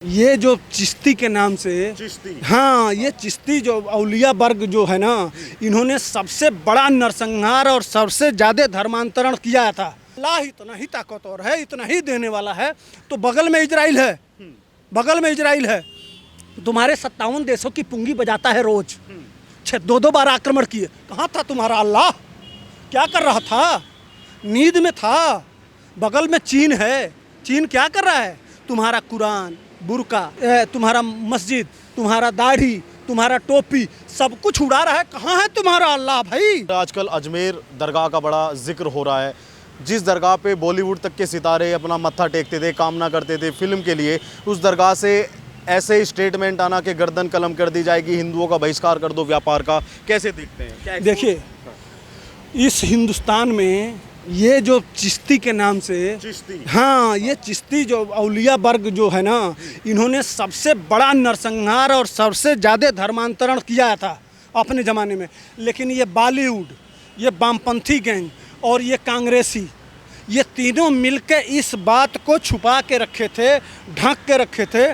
ये जो चिश्ती के नाम से हाँ, ये चिश्ती जो औलिया वर्ग जो है ना, इन्होंने सबसे बड़ा नरसंहार और सबसे ज़्यादा धर्मांतरण किया था। अल्लाह इतना ही ताकतवर है, इतना ही देने वाला है, तो बगल में इजराइल है, बगल में इजराइल है। तुम्हारे 57 देशों की पुंगी बजाता है रोज, 2-2 बार आक्रमण किए। कहाँ था तुम्हारा अल्लाह? क्या कर रहा था? नींद में था। बगल में चीन है, चीन क्या कर रहा है? तुम्हारा कुरान, बुर्का, तुम्हारा मस्जिद, तुम्हारा दाढ़ी, तुम्हारा टोपी, सब कुछ उड़ा रहा है। कहाँ है तुम्हारा अल्लाह भाई? आजकल अजमेर दरगाह का बड़ा जिक्र हो रहा है, जिस दरगाह पे बॉलीवुड तक के सितारे अपना मत्था टेकते थे, कामना करते थे फिल्म के लिए, उस दरगाह से ऐसे स्टेटमेंट आना कि गर्दन कलम कर दी जाएगी, हिंदुओं का बहिष्कार कर दो व्यापार का, कैसे देखते हैं? देखिए, इस हिंदुस्तान में ये जो चिश्ती के नाम से हाँ, ये चिश्ती जो औलिया वर्ग जो है ना, इन्होंने सबसे बड़ा नरसंहार और सबसे ज़्यादा धर्मांतरण किया था अपने ज़माने में। लेकिन ये बॉलीवुड, ये वामपंथी गैंग और ये कांग्रेसी, ये तीनों मिलकर इस बात को छुपा के रखे थे, ढक के रखे थे।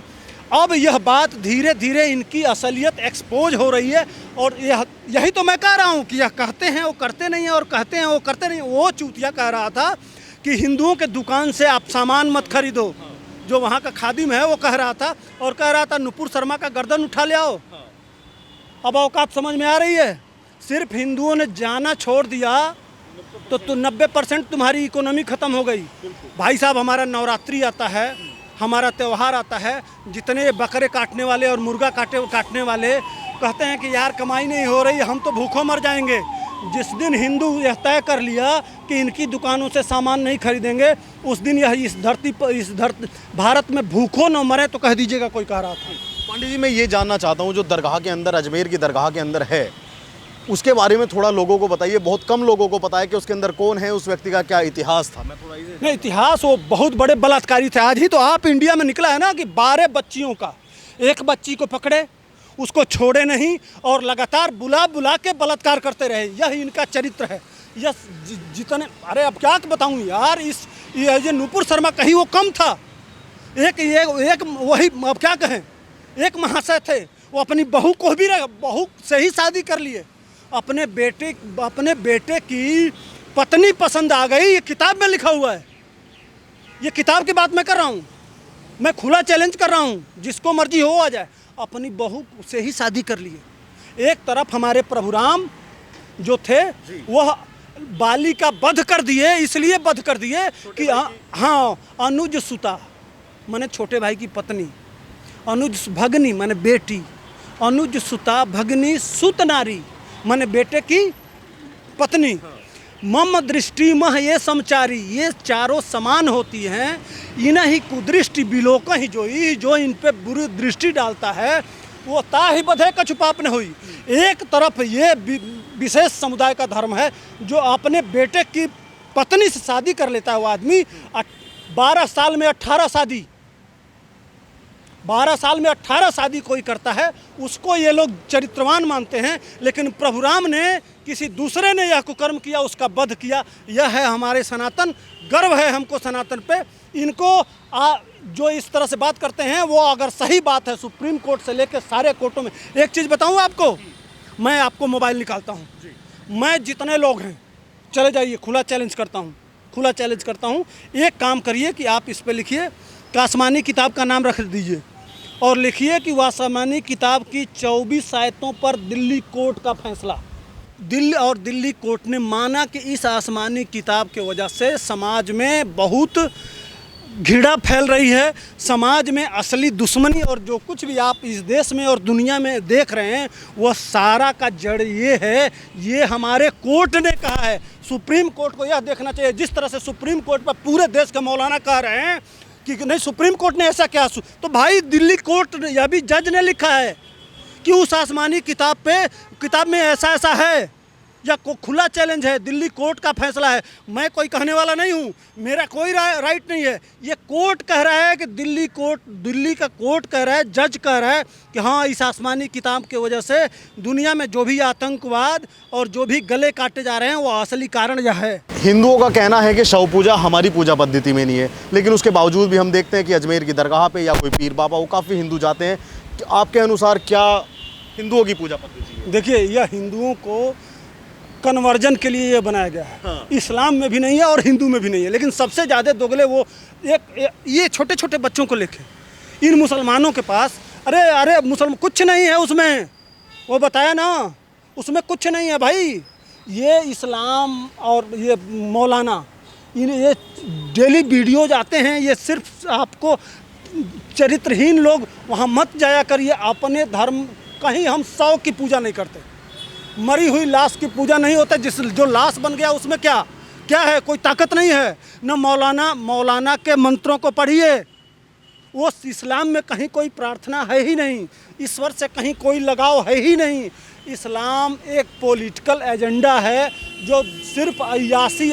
अब यह बात धीरे धीरे इनकी असलियत एक्सपोज हो रही है। और यही तो मैं कह रहा हूँ कि यह कहते हैं वो करते नहीं हैं, और कहते हैं वो करते नहीं। वो चूतिया कह रहा था कि हिंदुओं के दुकान से आप सामान मत खरीदो, जो वहाँ का खादिम है वो कह रहा था। और कह रहा था नुपुर शर्मा का गर्दन उठा ले आओ। अब औकात समझ में आ रही है? सिर्फ हिंदुओं ने जाना छोड़ दिया तो 90% तुम्हारी इकोनॉमी ख़त्म हो गई। भाई साहब, हमारा नवरात्रि आता है, हमारा त्यौहार आता है, जितने बकरे काटने वाले और मुर्गा काटने वाले कहते हैं कि यार कमाई नहीं हो रही, हम तो भूखों मर जाएंगे। जिस दिन हिंदू यह तय कर लिया कि इनकी दुकानों से सामान नहीं खरीदेंगे, उस दिन यह इस धरती भारत में भूखों न मरे, तो कह दीजिएगा कोई कह रहा था। पंडित जी, मैं ये जानना चाहता हूँ, जो दरगाह के अंदर, अजमेर की दरगाह के अंदर है, उसके बारे में थोड़ा लोगों को बताइए। बहुत कम लोगों को पता है कि उसके अंदर कौन है, उस व्यक्ति का क्या इतिहास था। मैं थोड़ा नहीं, इतिहास वो बहुत बड़े बलात्कारी थे। आज ही तो आप इंडिया में निकला है ना कि 12 बच्चियों का, एक बच्ची को पकड़े, उसको छोड़े नहीं, और लगातार बुला बुला के बलात्कार करते रहे। यह इनका चरित्र है। यह जितने, अरे अब क्या बताऊं यार, ये नुपुर शर्मा कहीं वो कम था। एक वही, अब क्या कहें, एक महाशय थे, वो अपनी बहू को भी, बहू से ही शादी कर लिए। अपने बेटे की पत्नी पसंद आ गई। ये किताब में लिखा हुआ है, ये किताब की बात मैं कर रहा हूँ। मैं खुला चैलेंज कर रहा हूँ, जिसको मर्जी हो आ जाए। अपनी बहू से ही शादी कर लिए। एक तरफ हमारे प्रभु राम जो थे, वह बाली का वध कर दिए। इसलिए वध कर दिए कि हाँ, अनुज सुता माने छोटे भाई की पत्नी, अनुज भगनी माने बेटी, अनुज सुता भगनी सुत नारी माने बेटे की पत्नी। मम दृष्टि मह ये समचारी, ये चारों समान होती हैं। इन्हीं कुदृष्टि बिलोक ही जो इन पे बुरी दृष्टि डालता है, वो ताहि बधे कछु पाप न हुई। एक तरफ ये विशेष समुदाय का धर्म है, जो अपने बेटे की पत्नी से शादी कर लेता है। वो आदमी 12 साल में 18 शादी, 12 साल में 18 शादी कोई करता है, उसको ये लोग चरित्रवान मानते हैं। लेकिन प्रभु राम ने, किसी दूसरे ने यह कुकर्म किया, उसका वध किया। यह है हमारे सनातन। गर्व है हमको सनातन पे। इनको जो इस तरह से बात करते हैं, वो अगर सही बात है, सुप्रीम कोर्ट से लेकर सारे कोर्टों में। एक चीज़ बताऊँ आपको, मैं आपको मोबाइल निकालता हूँ, मैं जितने लोग हैं चले जाइए, खुला चैलेंज करता हूँ, खुला चैलेंज करता हूँ। एक काम करिए कि आप इस पर लिखिए कि आसमानी किताब का नाम रख दीजिए, और लिखिए कि आसमानी किताब की 24 आयतों पर दिल्ली कोर्ट का फैसला। दिल्ली कोर्ट ने माना कि इस आसमानी किताब की वजह से समाज में बहुत घृणा फैल रही है। समाज में असली दुश्मनी और जो कुछ भी आप इस देश में और दुनिया में देख रहे हैं, वह सारा का जड़ ये है। ये हमारे कोर्ट ने कहा है। सुप्रीम कोर्ट को यह देखना चाहिए। जिस तरह से सुप्रीम कोर्ट पर पूरे देश के मौलाना कह रहे हैं कि नहीं, सुप्रीम कोर्ट ने ऐसा क्या, तो भाई दिल्ली कोर्ट ने, यह भी जज ने लिखा है कि उस आसमानी किताब में ऐसा है। या खुला चैलेंज है, दिल्ली कोर्ट का फैसला है, मैं कोई कहने वाला नहीं हूँ, मेरा कोई राइट नहीं है। ये कोर्ट कह रहा है कि दिल्ली का कोर्ट कह रहा है, जज कह रहा है कि हाँ, इस आसमानी किताब की वजह से दुनिया में जो भी आतंकवाद और जो भी गले काटे जा रहे हैं वो असली कारण यह है। हिंदुओं का कहना है कि शव पूजा हमारी पूजा पद्धति में नहीं है, लेकिन उसके बावजूद भी हम देखते हैं कि अजमेर की दरगाह पे या कोई पीर बाबा, वो काफ़ी हिंदू जाते हैं। आपके अनुसार क्या हिंदुओं की पूजा पद्धति है? देखिए, यह हिंदुओं को कन्वर्जन के लिए ये बनाया गया है। हाँ। इस्लाम में भी नहीं है और हिंदू में भी नहीं है, लेकिन सबसे ज़्यादा दोगले वो ये छोटे छोटे बच्चों को लेके इन मुसलमानों के पास, अरे मुसलमान कुछ नहीं है उसमें, वो बताया ना, उसमें कुछ नहीं है भाई। ये इस्लाम और ये मौलाना ये डेली वीडियोज आते हैं, ये सिर्फ आपको चरित्रहीन लोग वहाँ मत जाया करिए। अपने धर्म कहीं हम 100 की पूजा नहीं करते, मरी हुई लाश की पूजा नहीं होता। जो लाश बन गया उसमें क्या है, कोई ताकत नहीं है। न मौलाना के मंत्रों को पढ़िए, वो इस्लाम में कहीं कोई प्रार्थना है ही नहीं, ईश्वर से कहीं कोई लगाव है ही नहीं। इस्लाम एक पॉलिटिकल एजेंडा है जो सिर्फ अय्यासी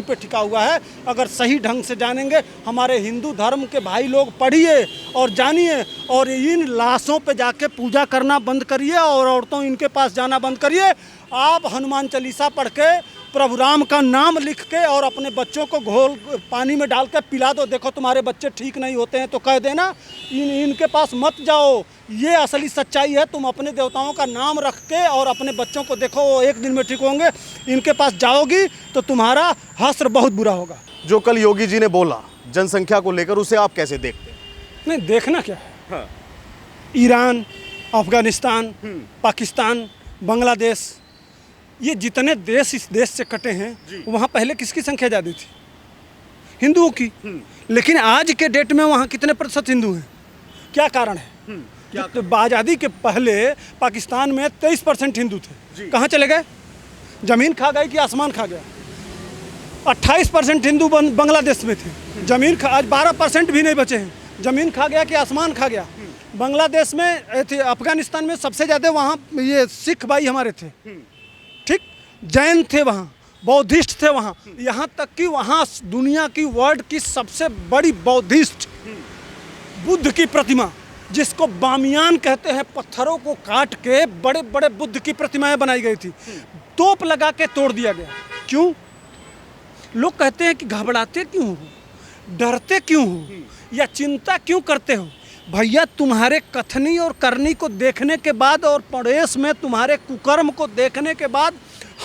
पे टिका हुआ है। अगर सही ढंग से जानेंगे, हमारे हिंदू धर्म के भाई लोग पढ़िए और जानिए, और इन लाशों पे जाके पूजा करना बंद करिए और औरतों इनके पास जाना बंद करिए। आप हनुमान चालीसा पढ़ के, प्रभु राम का नाम लिख के और अपने बच्चों को घोल पानी में डाल के पिला दो। देखो तुम्हारे बच्चे ठीक नहीं होते हैं तो कह देना, इनके पास मत जाओ। ये असली सच्चाई है। तुम अपने देवताओं का नाम रख के और अपने बच्चों को देखो, वो एक दिन में ठीक होंगे। इनके पास जाओगी तो तुम्हारा हश्र बहुत बुरा होगा। जो कल योगी जी ने बोला जनसंख्या को लेकर, उसे आप कैसे देखते हैं? नहीं, देखना क्या है। हाँ। ईरान, अफगानिस्तान, पाकिस्तान, बांग्लादेश, ये जितने देश इस देश से कटे हैं, वहाँ पहले किसकी संख्या ज़्यादा थी? हिंदुओं की। लेकिन आज के डेट में वहाँ कितने प्रतिशत हिंदू हैं? क्या कारण है? तो आज़ादी के पहले पाकिस्तान में 23% हिंदू थे, कहाँ चले गए? ज़मीन खा गई कि आसमान खा गया? 28% हिंदू बांग्लादेश में थे, ज़मीन आज 12% भी नहीं बचे हैं, ज़मीन खा गया कि आसमान खा गया? बांग्लादेश में थे, अफगानिस्तान में सबसे ज़्यादा वहाँ ये सिख भाई हमारे थे, ठीक, जैन थे वहाँ, बौद्धिस्ट थे वहाँ, यहाँ तक कि वहाँ दुनिया की वर्ल्ड की सबसे बड़ी बौद्धिस्ट बुद्ध की प्रतिमा, जिसको बामियान कहते हैं, पत्थरों को काट के बड़े बड़े बुद्ध की प्रतिमाएं बनाई गई थी, तोप लगा के तोड़ दिया गया। क्यों? लोग कहते हैं कि घबराते क्यों हो, डरते क्यों हो, या चिंता क्यों करते हो? भैया, तुम्हारे कथनी और करनी को देखने के बाद और पड़ोस में तुम्हारे कुकर्म को देखने के बाद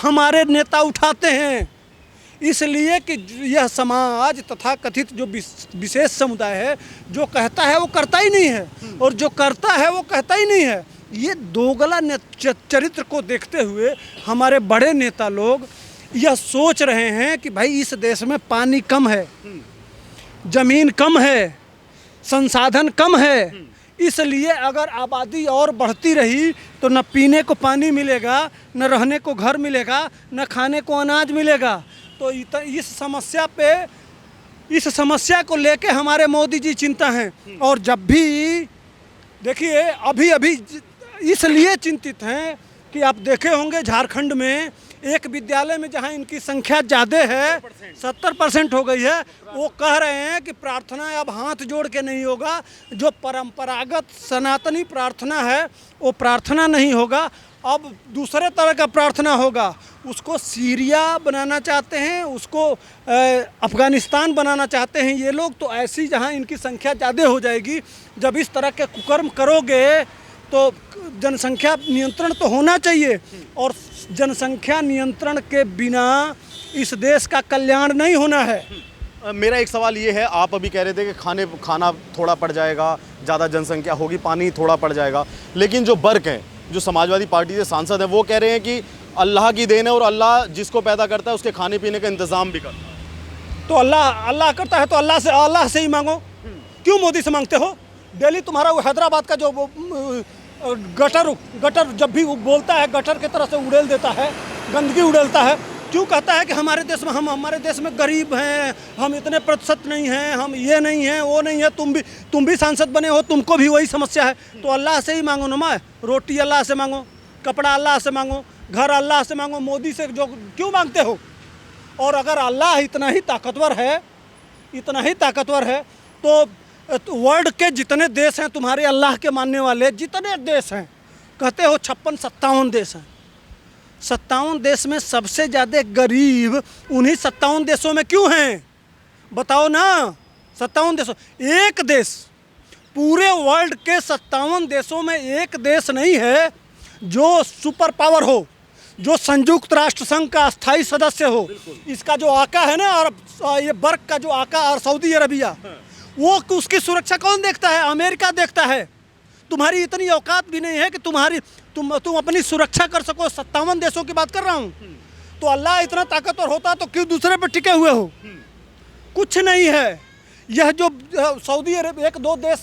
हमारे नेता उठाते हैं, इसलिए कि यह समाज तथा कथित जो विशेष समुदाय है, जो कहता है वो करता ही नहीं है, और जो करता है वो कहता ही नहीं है। ये दोगला चरित्र को देखते हुए हमारे बड़े नेता लोग यह सोच रहे हैं कि भाई इस देश में पानी कम है, ज़मीन कम है, संसाधन कम है, इसलिए अगर आबादी और बढ़ती रही तो न पीने को पानी मिलेगा, न रहने को घर मिलेगा, न खाने को अनाज मिलेगा। तो इस समस्या को लेके हमारे मोदी जी चिंता हैं। और जब भी देखिए, अभी इसलिए चिंतित हैं कि आप देखे होंगे झारखंड में एक विद्यालय में जहां इनकी संख्या ज़्यादा है, 70% हो गई है, वो कह रहे हैं कि प्रार्थना अब हाथ जोड़ के नहीं होगा, जो परंपरागत सनातनी प्रार्थना है वो प्रार्थना नहीं होगा, अब दूसरे तरह का प्रार्थना होगा। उसको सीरिया बनाना चाहते हैं, उसको अफ़गानिस्तान बनाना चाहते हैं ये लोग। तो ऐसी जहां इनकी संख्या ज़्यादा हो जाएगी, जब इस तरह के कुकर्म करोगे तो जनसंख्या नियंत्रण तो होना चाहिए, और जनसंख्या नियंत्रण के बिना इस देश का कल्याण नहीं होना है। मेरा एक सवाल ये है, आप अभी कह रहे थे कि खाना थोड़ा पड़ जाएगा, ज़्यादा जनसंख्या होगी, पानी थोड़ा पड़ जाएगा, लेकिन जो बर्क हैं, जो समाजवादी पार्टी के सांसद हैं, वो कह रहे हैं कि अल्लाह की देन है और अल्लाह जिसको पैदा करता है उसके खाने पीने का इंतज़ाम भी करता है। तो अल्लाह करता है तो अल्लाह से ही मांगो, क्यों मोदी से मांगते हो? डेली तुम्हारा वो हैदराबाद का जो गटर जब भी वो बोलता है, गटर की तरह से उड़ेल देता है, गंदगी उड़ेलता है। क्यों कहता है कि हमारे देश में गरीब हैं, हम इतने प्रतिशत नहीं हैं, हम ये नहीं हैं, वो नहीं है। तुम भी सांसद बने हो, तुमको भी वही समस्या है, तो अल्लाह से ही मांगो ना। मैं रोटी अल्लाह से मांगो, कपड़ा अल्लाह से मांगो, घर अल्लाह से मांगो, मोदी से जो क्यों मांगते हो? और अगर अल्लाह इतना ही ताकतवर है, इतना ही ताकतवर है, तो वर्ल्ड के जितने देश हैं तुम्हारे अल्लाह के मानने वाले, जितने देश हैं, कहते हो 56-57 देश हैं, 57 देश में सबसे ज़्यादा गरीब उन्हीं 57 देशों में क्यों हैं? बताओ ना। 57 देशों, एक देश, पूरे वर्ल्ड के 57 देशों में एक देश नहीं है जो सुपर पावर हो, जो संयुक्त राष्ट्र संघ का अस्थायी सदस्य हो। इसका जो आका है ना, और ये बर्क का जो आका और सऊदी अरबिया, वो उसकी सुरक्षा कौन देखता है? अमेरिका देखता है। तुम्हारी इतनी औकात भी नहीं है कि तुम अपनी सुरक्षा कर सको। 57 देशों की बात कर रहा हूँ। तो अल्लाह इतना ताकतवर होता तो क्यों दूसरे पर टिके हुए हो? कुछ नहीं है। यह जो सऊदी अरब, एक दो देश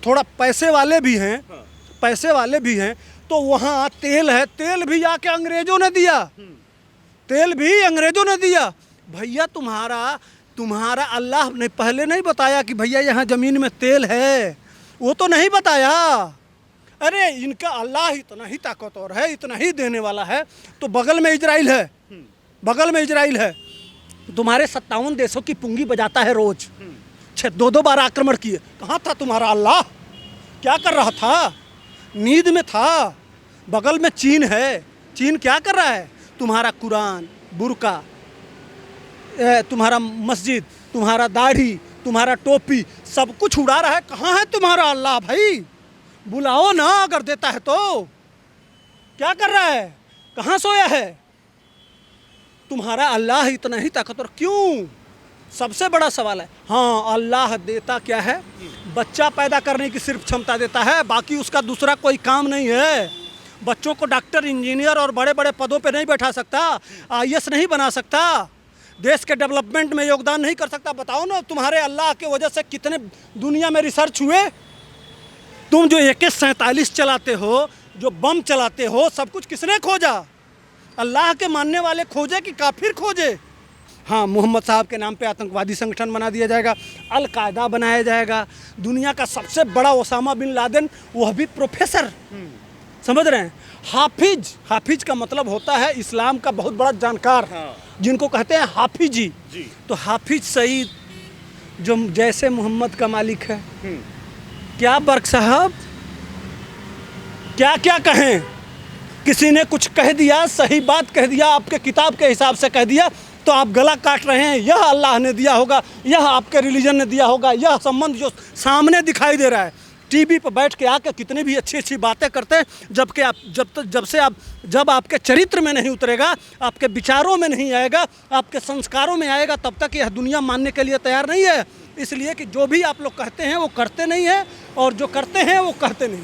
थोड़ा पैसे वाले भी हैं, पैसे वाले भी हैं, तो वहाँ तेल है, तेल भी आके अंग्रेजों ने दिया, तेल भी अंग्रेजों ने दिया। भैया तुम्हारा अल्लाह ने पहले नहीं बताया कि भैया यहाँ ज़मीन में तेल है? वो तो नहीं बताया। अरे इनका अल्लाह इतना ही ताकतवर है, इतना ही देने वाला है। तो बगल में इजराइल है, बगल में इजराइल है, तुम्हारे 57 देशों की पुंगी बजाता है रोज। 2 बार आक्रमण किए। कहाँ था तुम्हारा अल्लाह? क्या कर रहा था? नींद में था। बगल में चीन है, चीन क्या कर रहा है? तुम्हारा कुरान, बुर्का, तुम्हारा मस्जिद, तुम्हारा दाढ़ी, तुम्हारा टोपी, सब कुछ उड़ा रहा है। कहाँ है तुम्हारा अल्लाह भाई? बुलाओ ना, अगर देता है तो। क्या कर रहा है? कहाँ सोया है? तुम्हारा अल्लाह इतना ही ताकतवर क्यों? सबसे बड़ा सवाल है। हाँ, अल्लाह देता क्या है? बच्चा पैदा करने की सिर्फ क्षमता देता है, बाकी उसका दूसरा कोई काम नहीं है। बच्चों को डॉक्टर, इंजीनियर और बड़े बड़े पदों पे नहीं बैठा सकता, आईएएस नहीं बना सकता, देश के डेवलपमेंट में योगदान नहीं कर सकता। बताओ ना, तुम्हारे अल्लाह के वजह से कितने दुनिया में रिसर्च हुए? तुम जो AK-47 चलाते हो, जो बम चलाते हो, सब कुछ किसने खोजा? अल्लाह के मानने वाले खोजे कि काफिर खोजे? हाँ, मोहम्मद साहब के नाम पे आतंकवादी संगठन बना दिया जाएगा, अल-कायदा बनाया जाएगा। दुनिया का सबसे बड़ा ओसामा बिन लादेन, वह भी प्रोफेसर, समझ रहे हैं? हाफिज, हाफिज का मतलब होता है इस्लाम का बहुत बड़ा जानकार, जिनको कहते हैं हाफिजी। तो हाफिज सईद जो जैसे मोहम्मद का मालिक है, क्या बर्क साहब, क्या क्या कहें? किसी ने कुछ कह दिया, सही बात कह दिया, आपके किताब के हिसाब से कह दिया, तो आप गला काट रहे हैं। यह अल्लाह ने दिया होगा, यह आपके रिलीजन ने दिया होगा, यह संबंध जो सामने दिखाई दे रहा है। टीवी पर बैठ के आके कितनी भी अच्छी अच्छी बातें करते हैं, जबकि आप जब आपके चरित्र में नहीं उतरेगा, आपके विचारों में नहीं आएगा, आपके संस्कारों में आएगा, तब तक यह दुनिया मानने के लिए तैयार नहीं है। इसलिए कि जो भी आप लोग कहते हैं वो करते नहीं हैं, और जो करते हैं वो कहते नहीं।